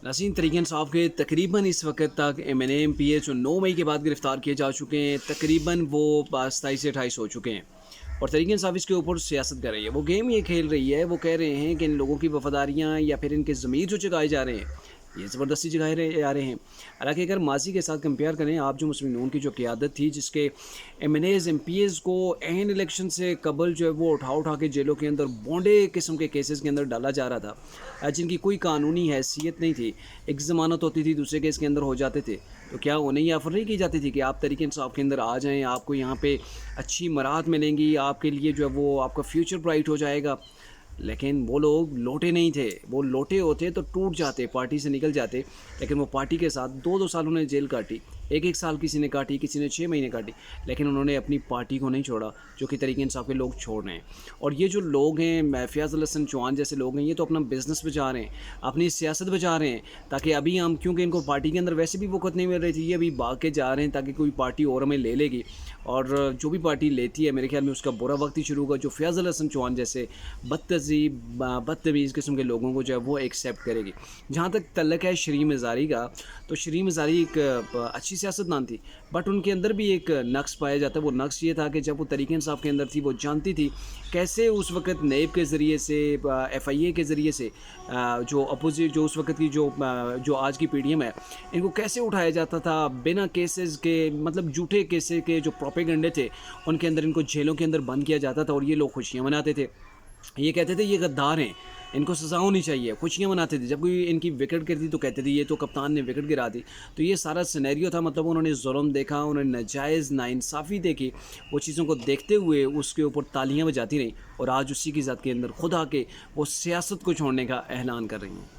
नाज़रीन, तरीक़ा इंसाफ़ के तकरीबन इस वक्त तक MNA MPA जो 9 मई के बाद गिरफ़्तार किए जा चुके हैं, तकरीबन वो 27 से 28 हो चुके हैं। और तरीक़ा इंसाफ़ इसके ऊपर सियासत कर रही है। वो गेम ये खेल रही है, वो कह रहे हैं कि इन लोगों की वफ़ादारियाँ या फिर इनके ज़मीर जो जगाए जा रहे हैं, ये ज़बरदस्ती जगाए रहे जा रहे हैं। हालाँकि अगर माज़ी के साथ कंपेयर करें, आप जो मुस्लिम नून की जो क़यादत थी, जिसके MNAs MPAs को ऐन इलेक्शन से कबल जो है वो उठा के जेलों के अंदर बौंडे किस्म के केसेस के अंदर डाला जा रहा था, जिनकी कोई कानूनी हैसियत नहीं थी। एक ज़मानत होती थी, दूसरे केस के अंदर हो जाते थे। तो क्या उन्हें ये ऑफ़र नहीं की जाती थी कि आप तरीक़े इंसाफ़ के अंदर आ जाएँ, आपको यहाँ पे अच्छी मराहत मिलेंगी, आपके लिए जो है वो आपका फ्यूचर ब्राइट हो जाएगा। लेकिन वो लोग लोटे नहीं थे, वो लोटे होते तो टूट जाते, पार्टी से निकल जाते। लेकिन वो पार्टी के साथ 2-2 साल उन्होंने जेल काटी, 1-1 साल किसी ने काटी, किसी ने 6 महीने काटी, लेकिन उन्होंने अपनी पार्टी को नहीं छोड़ा, जो कि तरीक़े इंसाफ़ के लोग छोड़ रहे हैं। और ये जो लोग हैं, फ़याज़ अल हसन चौहान जैसे लोग हैं, ये तो अपना बिज़नेस बचा रहे हैं, अपनी सियासत बचा रहे हैं, ताकि अभी हम, क्योंकि इनको पार्टी के अंदर वैसे भी वक़्त नहीं मिल रही थी, ये अभी भाग के जा रहे हैं ताकि कोई पार्टी और हमें ले लेगी। और जो भी पार्टी लेती है, मेरे ख़्याल में उसका बुरा वक़्त ही शुरू होगा, जो फ़याज़ अल हसन चौहान जैसे बदतमीज़ किस्म के लोगों को जो है वो एक्सेप्ट करेगी। जहाँ तक तल्लक है शरीम ज़ारी का, तो शरीम ज़ारी एक अच्छी सियासतदान थी, बट उनके अंदर भी एक नक्स पाया जाता है। वो नक्स ये था कि जब वो तरीक़े इंसाफ़ के अंदर थी, वो जानती थी कैसे उस वक़्त नेब के ज़रिए से, FIA के ज़रिए से, जो अपोज़िट, जो उस वक़्त की जो आज की पीडीएम है, इनको कैसे उठाया जाता था बिना केसेस के, मतलब झूठे केसेस के जो प्रोपेगेंडे थे, उनके अंदर इनको जेलों के अंदर बंद किया जाता था और ये लोग खुशियाँ मनाते थे। ये कहते थे ये गद्दार हैं, इनको सज़ा होनी चाहिए, खुशियाँ मनाते थे। जब कोई इनकी विकेट गिरती तो कहते थे ये तो कप्तान ने विकेट गिरा दी। तो ये सारा सिनेरियो था, मतलब उन्होंने ज़ुल्म देखा, उन्होंने नाजायज़ नाइंसाफ़ी देखी, वो चीज़ों को देखते हुए उसके ऊपर तालियाँ बजाती रहीं और आज उसी की ज़ात के अंदर खुद आके वो सियासत को छोड़ने का ऐलान कर रही हैं।